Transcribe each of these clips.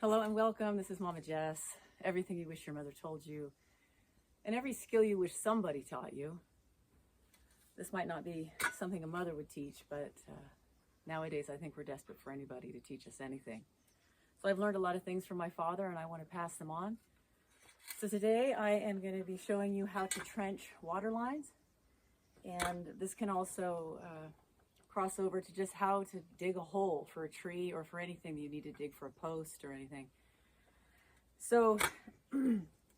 Hello and welcome. This is Mama Jess. Everything you wish your mother told you, and every skill you wish somebody taught you. This might not be something a mother would teach, but nowadays I think we're desperate for anybody to teach us anything. So I've learned a lot of things from my father, and I want to pass them on. So today I am going to be showing you how to trench water lines, and this can also cross over to just how to dig a hole for a tree or for anything that you need to dig for a post or anything. So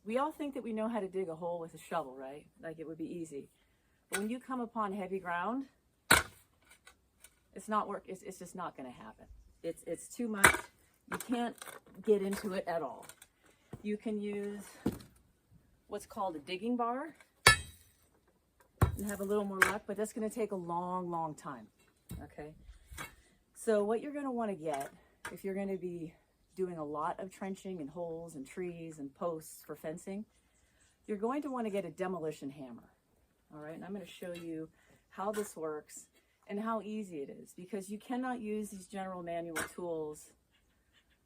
we all think that we know how to dig a hole with a shovel, right? Like it would be easy. But when you come upon heavy ground, it's just not going to happen. It's too much. You can't get into it at all. You can use what's called a digging bar and have a little more luck, but that's going to take a long time. Okay, so what you're going to want to get, if you're going to be doing a lot of trenching and holes and trees and posts for fencing, you're going to want to get a demolition hammer. All right, and I'm going to show you how this works and how easy it is, because you cannot use these general manual tools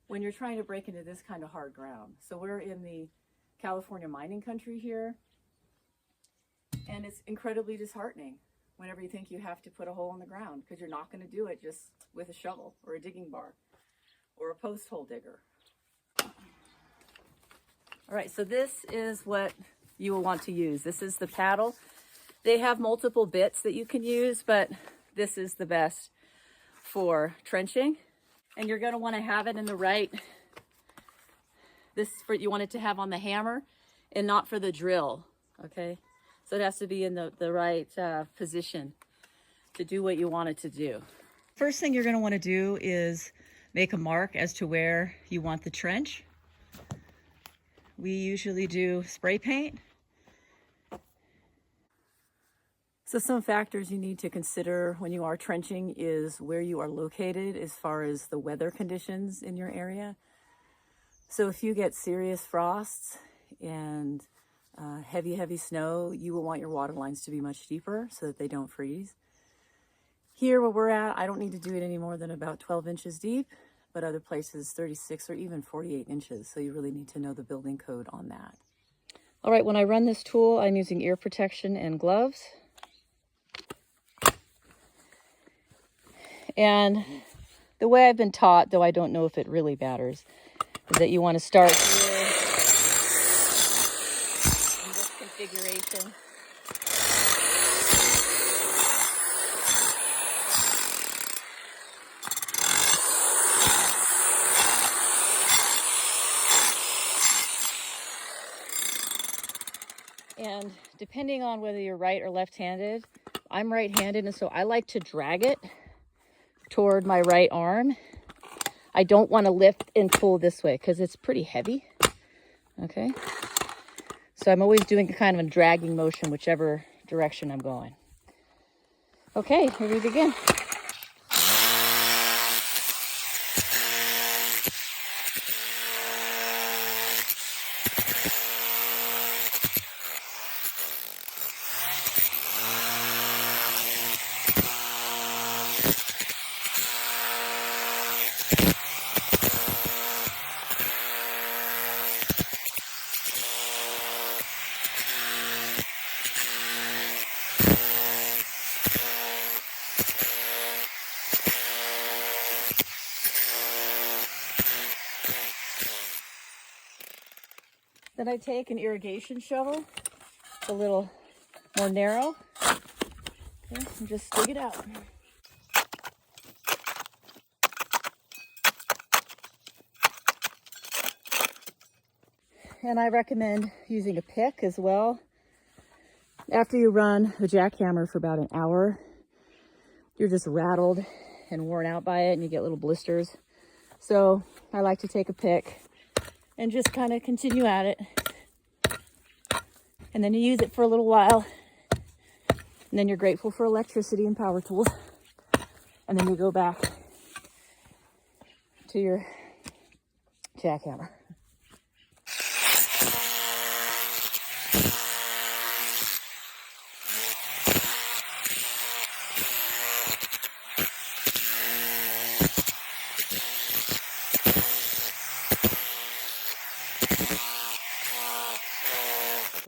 when you're trying to break into this kind of hard ground. So we're in the California mining country here, and it's incredibly disheartening whenever you think you have to put a hole in the ground, because you're not going to do it just with a shovel or a digging bar or a post hole digger. All right, so this is what you will want to use. This is the paddle. They have multiple bits that you can use, but this is the best for trenching. And you're going to want to have it in the right, you want it to have on the hammer and not for the drill, okay? So it has to be in the right position to do what you want it to do. First thing you're going to want to do is make a mark as to where you want the trench. We usually do spray paint. So some factors you need to consider when you are trenching is where you are located as far as the weather conditions in your area. So if you get serious frosts and heavy snow, you will want your water lines to be much deeper so that they don't freeze. Here where we're at, I don't need to do it any more than about 12 inches deep, but other places 36 or even 48 inches. So you really need to know the building code on that. All right, when I run this tool, I'm using ear protection and gloves. And the way I've been taught, though I don't know if it really matters, is that you want to start here in this configuration. And depending on whether you're right or left-handed, I'm right-handed, and so I like to drag it toward my right arm. I don't want to lift and pull this way because it's pretty heavy. Okay. So I'm always doing a kind of a dragging motion, whichever direction I'm going. Okay, here we begin. Then I take an irrigation shovel, it's a little more narrow, okay, and just dig it out. And I recommend using a pick as well. After you run the jackhammer for about an hour, you're just rattled and worn out by it, and you get little blisters. So I like to take a pick and just kind of continue at it. And then you use it for a little while. And then you're grateful for electricity and power tools. And then you go back to your jackhammer.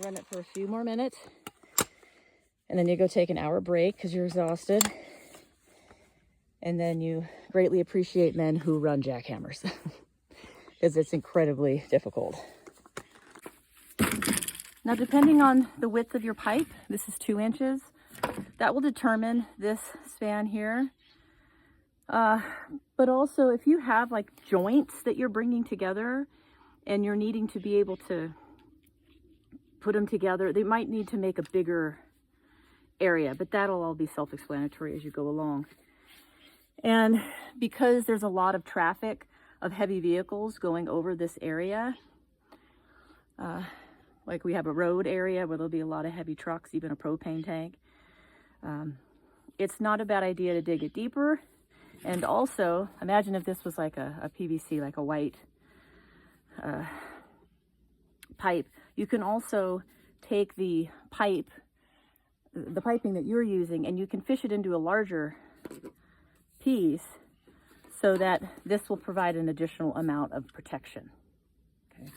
Run it for a few more minutes. And then you go take an hour break because you're exhausted. And then you greatly appreciate men who run jackhammers because it's incredibly difficult. Now, depending on the width of your pipe, this is 2 inches, that will determine this span here. But also if you have like joints that you're bringing together and you're needing to be able to put them together, they might need to make a bigger area, but that'll all be self-explanatory as you go along. And because there's a lot of traffic of heavy vehicles going over this area, like we have a road area where there'll be a lot of heavy trucks, even a propane tank, it's not a bad idea to dig it deeper. And also, imagine if this was like a PVC, like a white pipe. You can also take the piping that you're using, and you can fish it into a larger piece so that this will provide an additional amount of protection. Okay.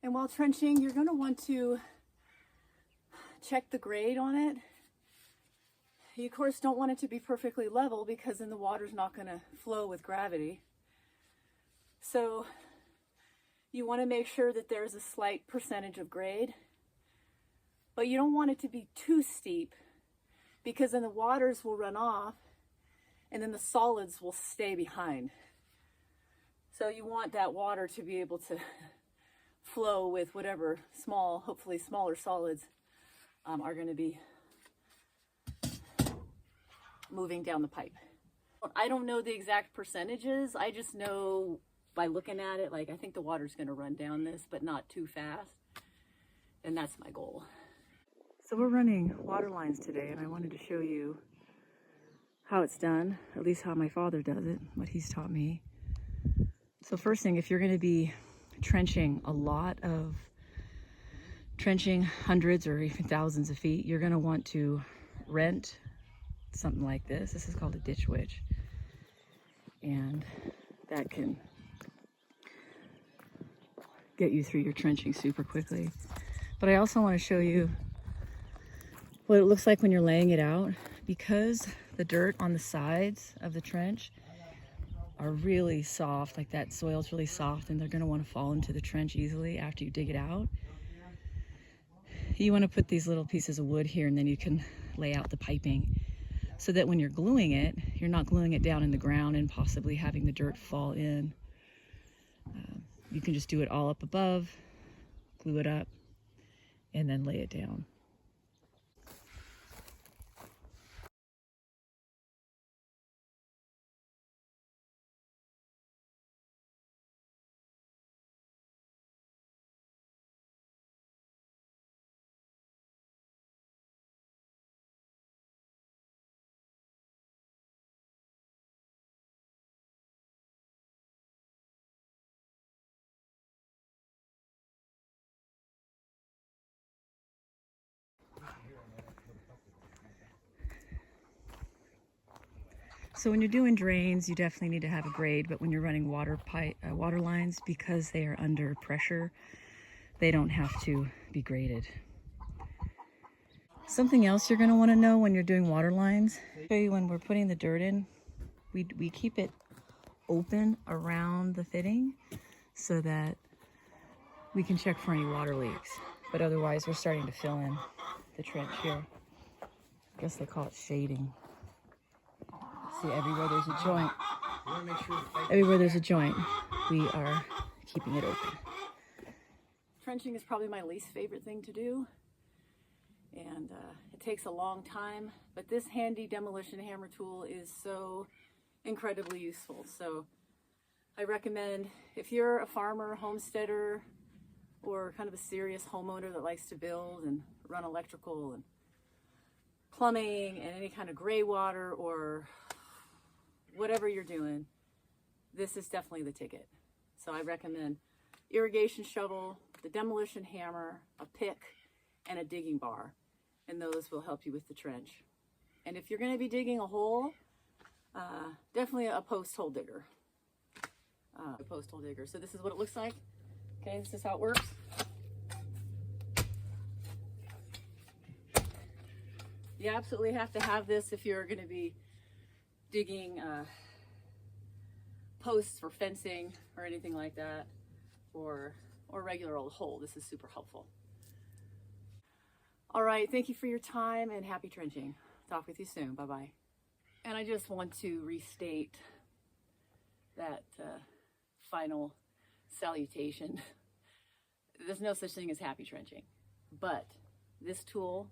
And while trenching, you're going to want to check the grade on it. You, of course, don't want it to be perfectly level because then the water's not going to flow with gravity. So you want to make sure that there's a slight percentage of grade, but you don't want it to be too steep because then the waters will run off and then the solids will stay behind. So you want that water to be able to flow with whatever small, hopefully smaller solids are going to be moving down the pipe. I don't know the exact percentages. I just know by looking at it, like I think the water's going to run down this, but not too fast. And that's my goal. So we're running water lines today, and I wanted to show you how it's done, at least how my father does it, what he's taught me. So first thing, if you're going to be trenching hundreds or even thousands of feet, you're going to want to rent something like this. This is called a ditch witch, and that can get you through your trenching super quickly. But I also want to show you what it looks like when you're laying it out, because the dirt on the sides of the trench are really soft, like that soil's really soft, and they're going to want to fall into the trench easily after you dig it out. You want to put these little pieces of wood here, and then you can lay out the piping so that when you're gluing it, you're not gluing it down in the ground and possibly having the dirt fall in. You can just do it all up above, glue it up, and then lay it down. So when you're doing drains, you definitely need to have a grade, but when you're running water lines, because they are under pressure, they don't have to be graded. Something else you're going to want to know when you're doing water lines, when we're putting the dirt in, we keep it open around the fitting so that we can check for any water leaks. But otherwise, we're starting to fill in the trench here. I guess they call it shading. See, everywhere there's a joint, we are keeping it open. Trenching is probably my least favorite thing to do, and it takes a long time, but this handy demolition hammer tool is so incredibly useful. So I recommend, if you're a farmer, homesteader, or kind of a serious homeowner that likes to build and run electrical and plumbing and any kind of gray water or whatever you're doing, this is definitely the ticket. So I recommend irrigation shovel, the demolition hammer, a pick, and a digging bar. And those will help you with the trench. And if you're going to be digging a hole, definitely a post hole digger. a post hole digger. So this is what it looks like. Okay, this is how it works. You absolutely have to have this if you're going to be digging posts for fencing or anything like that, or regular old hole. This is super helpful. All right, thank you for your time and happy trenching. Talk with you soon. Bye-bye. And I just want to restate that final salutation. There's no such thing as happy trenching, but this tool,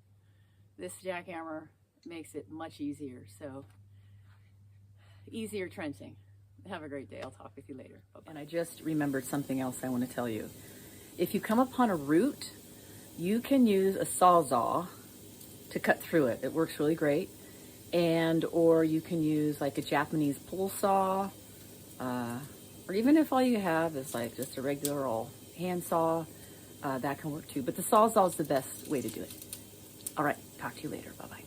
this jackhammer, makes it much easier. So easier trenching. Have a great day. I'll talk with you later. Bye-bye. And I just remembered something else I want to tell you. If you come upon a root, you can use a sawzall to cut through it. It works really great. Or you can use like a Japanese pull saw, or even if all you have is like just a regular old hand saw, that can work too. But the sawzall is the best way to do it. All right, talk to you later. Bye-bye.